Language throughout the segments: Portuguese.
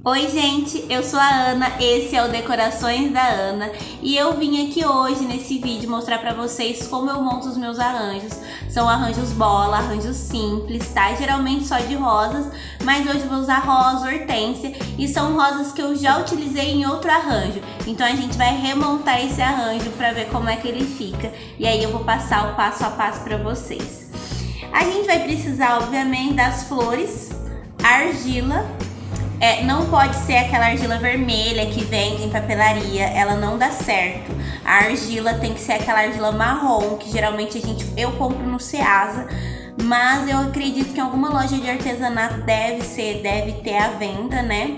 Oi gente, eu sou a Ana, esse é o Decorações da Ana e eu vim aqui hoje nesse vídeo mostrar pra vocês como eu monto os meus arranjos. São arranjos bola, arranjos simples, tá? Geralmente só de rosas, mas hoje eu vou usar rosa, hortênsia e são rosas que eu já utilizei em outro arranjo. Então a gente vai remontar esse arranjo pra ver como é que ele fica e aí eu vou passar o passo a passo pra vocês. A gente vai precisar obviamente das flores, argila. Não pode ser aquela argila vermelha que vende em papelaria, ela não dá certo. A argila tem que ser aquela argila marrom, que geralmente eu compro no Ceasa, mas eu acredito que em alguma loja de artesanato deve ter à venda, né?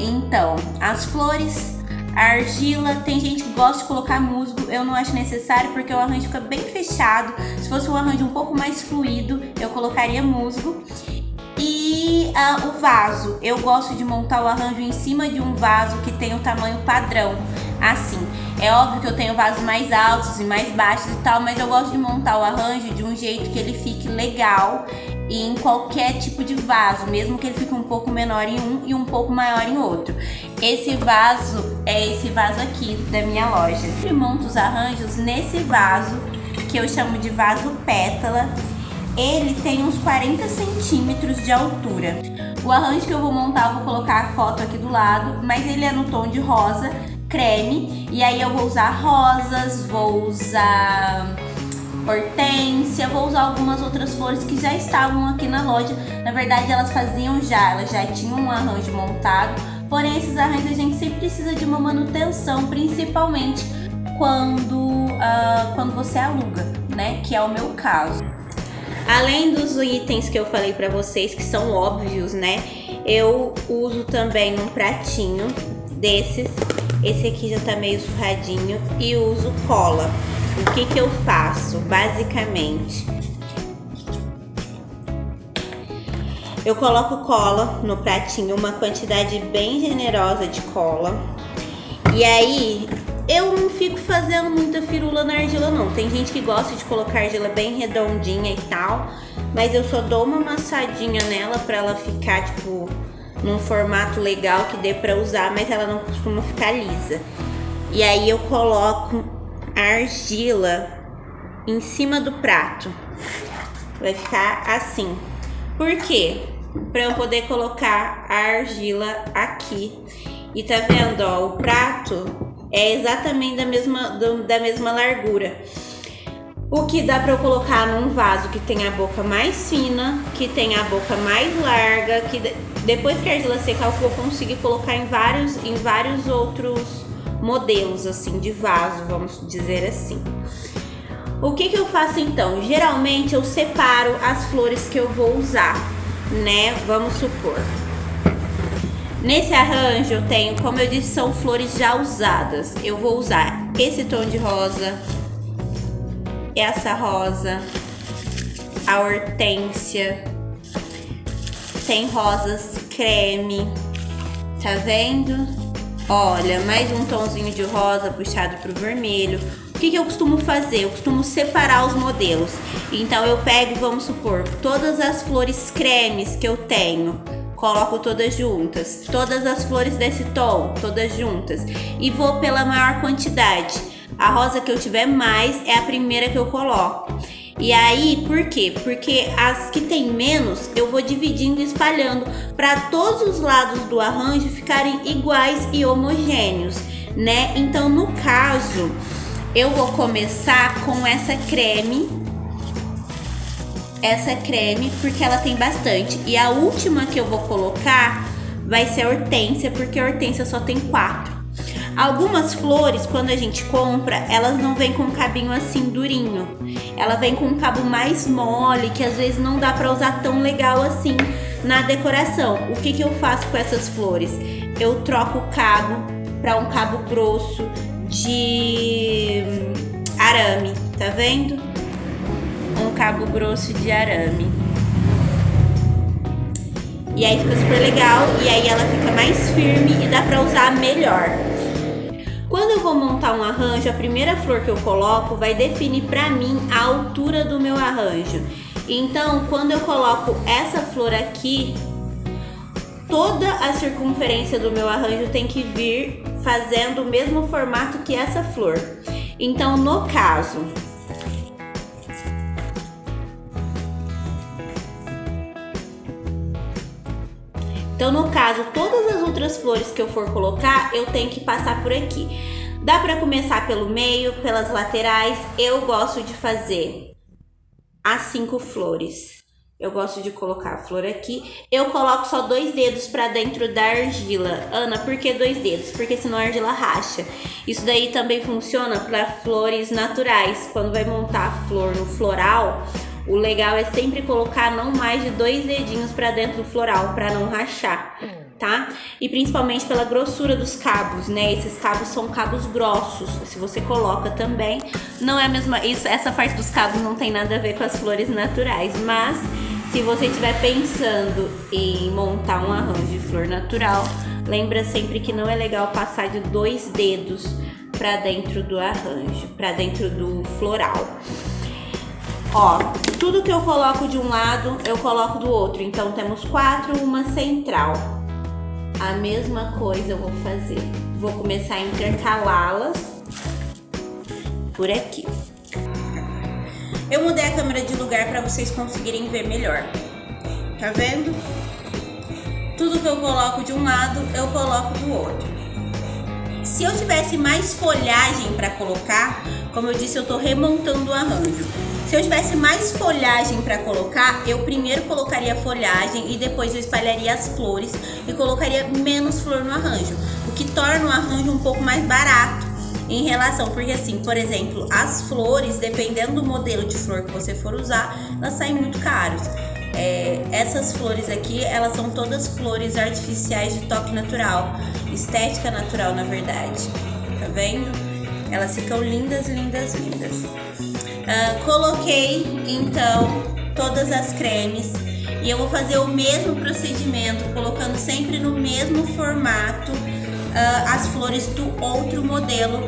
Então, as flores, a argila, tem gente que gosta de colocar musgo, eu não acho necessário porque o arranjo fica bem fechado. Se fosse um arranjo um pouco mais fluido, eu colocaria musgo. E o vaso, eu gosto de montar o arranjo em cima de um vaso que tem o tamanho padrão, assim. É óbvio que eu tenho vasos mais altos e mais baixos e tal, mas eu gosto de montar o arranjo de um jeito que ele fique legal em qualquer tipo de vaso, mesmo que ele fique um pouco menor em um e um pouco maior em outro. Esse vaso é esse vaso aqui da minha loja. Eu monto os arranjos nesse vaso, que eu chamo de vaso pétala. Ele tem uns 40 centímetros de altura. O arranjo que eu vou montar, eu vou colocar a foto aqui do lado, mas ele é no tom de rosa, creme. E aí eu vou usar rosas, vou usar hortênsia, vou usar algumas outras flores que já estavam aqui na loja. Na verdade, elas já tinham um arranjo montado. Porém, esses arranjos a gente sempre precisa de uma manutenção, principalmente quando você aluga, né? Que é o meu caso. Além dos itens que eu falei pra vocês, que são óbvios, né? Eu uso também um pratinho desses. Esse aqui já tá meio surradinho. E uso cola. O que eu faço, basicamente? Eu coloco cola no pratinho, uma quantidade bem generosa de cola. E aí, eu não fico fazendo muita firula na argila não. Tem gente que gosta de colocar argila bem redondinha e tal, mas eu só dou uma amassadinha nela pra ela ficar, tipo, num formato legal que dê pra usar, mas ela não costuma ficar lisa. E aí eu coloco a argila em cima do prato. Vai ficar assim. Por quê? Pra eu poder colocar a argila aqui. E tá vendo, ó, o prato é exatamente da mesma largura. O que dá pra eu colocar num vaso que tem a boca mais fina, que tem a boca mais larga, que depois que a argila secar eu vou conseguir colocar em vários outros modelos assim de vaso, vamos dizer assim. O que eu faço então? Geralmente eu separo as flores que eu vou usar, né? Vamos supor. Nesse arranjo eu tenho, como eu disse, são flores já usadas. Eu vou usar esse tom de rosa, essa rosa, a hortência, tem rosas creme, tá vendo? Olha, mais um tomzinho de rosa puxado pro vermelho. O que eu costumo fazer? Eu costumo separar os modelos. Então eu pego, vamos supor, todas as flores cremes que eu tenho, coloco todas juntas, todas as flores desse tom, todas juntas, e vou pela maior quantidade. A rosa que eu tiver mais é a primeira que eu coloco. E aí, por quê? Porque as que tem menos, eu vou dividindo e espalhando para todos os lados do arranjo ficarem iguais e homogêneos, né? Então, no caso, eu vou começar com essa creme, porque ela tem bastante. E a última que eu vou colocar vai ser a hortência, porque a hortência só tem 4. Algumas flores, quando a gente compra, elas não vêm com um cabinho assim durinho. Ela vem com um cabo mais mole, que às vezes não dá pra usar tão legal assim na decoração. O que eu faço com essas flores? Eu troco o cabo pra um cabo grosso de arame, tá vendo? Um cabo grosso de arame. E aí fica super legal, e aí ela fica mais firme e dá pra usar melhor. Quando eu vou montar um arranjo, a primeira flor que eu coloco vai definir pra mim a altura do meu arranjo. Então, quando eu coloco essa flor aqui, toda a circunferência do meu arranjo tem que vir fazendo o mesmo formato que essa flor. Então, no caso, todas as outras flores que eu for colocar, eu tenho que passar por aqui. Dá pra começar pelo meio, pelas laterais. Eu gosto de fazer as 5 flores. Eu gosto de colocar a flor aqui. Eu coloco só 2 dedos pra dentro da argila. Ana, por que 2 dedos? Porque senão a argila racha. Isso daí também funciona para flores naturais. Quando vai montar a flor no floral, o legal é sempre colocar não mais de 2 dedinhos pra dentro do floral, pra não rachar, tá? E principalmente pela grossura dos cabos, né? Esses cabos são cabos grossos. Se você coloca também, não é a mesma... essa parte dos cabos não tem nada a ver com as flores naturais, mas se você estiver pensando em montar um arranjo de flor natural, lembra sempre que não é legal passar de 2 dedos pra dentro do arranjo, pra dentro do floral. Ó, tudo que eu coloco de um lado, eu coloco do outro. Então, temos 4, uma central. A mesma coisa eu vou fazer. Vou começar a intercalá-las por aqui. Eu mudei a câmera de lugar para vocês conseguirem ver melhor. Tá vendo? Tudo que eu coloco de um lado, eu coloco do outro. Se eu tivesse mais folhagem para colocar, como eu disse, eu tô remontando o arranjo. Se eu tivesse mais folhagem para colocar, eu primeiro colocaria a folhagem e depois eu espalharia as flores e colocaria menos flor no arranjo, o que torna o arranjo um pouco mais barato em relação, porque assim, por exemplo, as flores, dependendo do modelo de flor que você for usar, elas saem muito caros. Essas flores aqui, elas são todas flores artificiais de toque natural, estética natural na verdade, tá vendo? Elas ficam lindas, lindas, lindas. Coloquei então todas as cremes e eu vou fazer o mesmo procedimento, colocando sempre no mesmo formato as flores do outro modelo,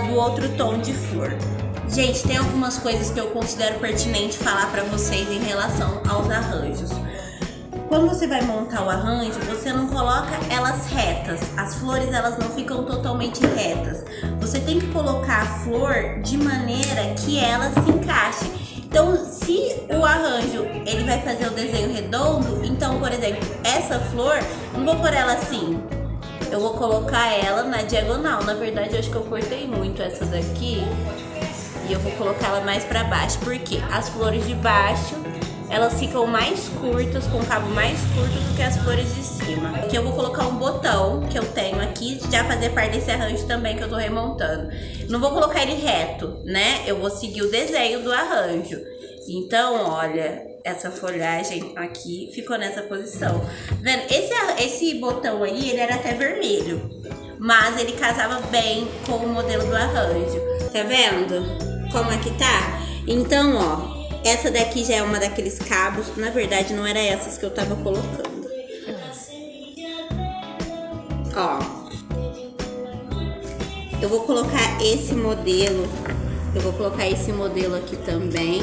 do outro tom de flor. Gente, tem algumas coisas que eu considero pertinente falar para vocês em relação aos arranjos. Quando você vai montar o arranjo, você não coloca elas retas. As flores, elas não ficam totalmente retas. Você tem que colocar a flor de maneira que ela se encaixe. Então, se o arranjo, ele vai fazer o desenho redondo, então, por exemplo, essa flor, não vou pôr ela assim. Eu vou colocar ela na diagonal. Na verdade, eu acho que eu cortei muito essa daqui. E eu vou colocar ela mais pra baixo. Porque as flores de baixo, elas ficam mais curtas, com o cabo mais curto do que as flores de cima. Aqui eu vou colocar um botão que eu tenho aqui, já fazer parte desse arranjo também que eu tô remontando. Não vou colocar ele reto, né? Eu vou seguir o desenho do arranjo. Então, olha, essa folhagem aqui ficou nessa posição. Vendo? Esse botão aí, ele era até vermelho, mas ele casava bem com o modelo do arranjo. Tá vendo como é que tá? Então, ó, essa daqui já é uma daqueles cabos. Na verdade, não era essas que eu tava colocando. Ó, eu vou colocar esse modelo. Eu vou colocar esse modelo aqui também.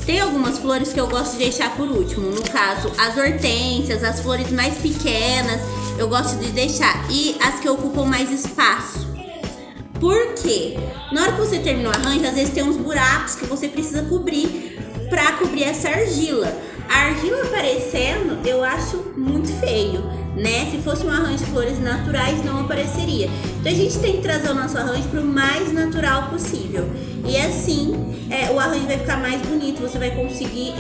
Tem algumas flores que eu gosto de deixar por último. No caso, as hortênsias, as flores mais pequenas, eu gosto de deixar. E as que ocupam mais espaço. Por quê? Na hora que você termina o arranjo, às vezes tem uns buracos que você precisa cobrir pra cobrir essa argila. A argila aparecendo, eu acho muito feio, né? Se fosse um arranjo de flores naturais, não apareceria. Então a gente tem que trazer o nosso arranjo pro mais natural possível. E assim, o arranjo vai ficar mais bonito. Você vai conseguir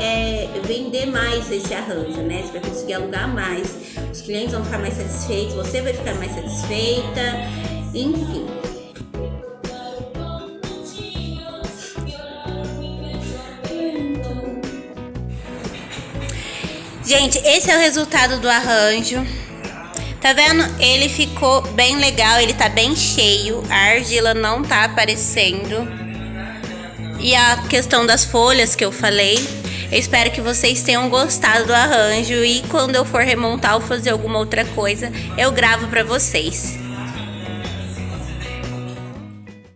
vender mais esse arranjo, né? Você vai conseguir alugar mais. Os clientes vão ficar mais satisfeitos, você vai ficar mais satisfeita. Enfim. Gente, esse é o resultado do arranjo. Tá vendo? Ele ficou bem legal, ele tá bem cheio. A argila não tá aparecendo. E a questão das folhas que eu falei. Eu espero que vocês tenham gostado do arranjo. E quando eu for remontar ou fazer alguma outra coisa, eu gravo pra vocês.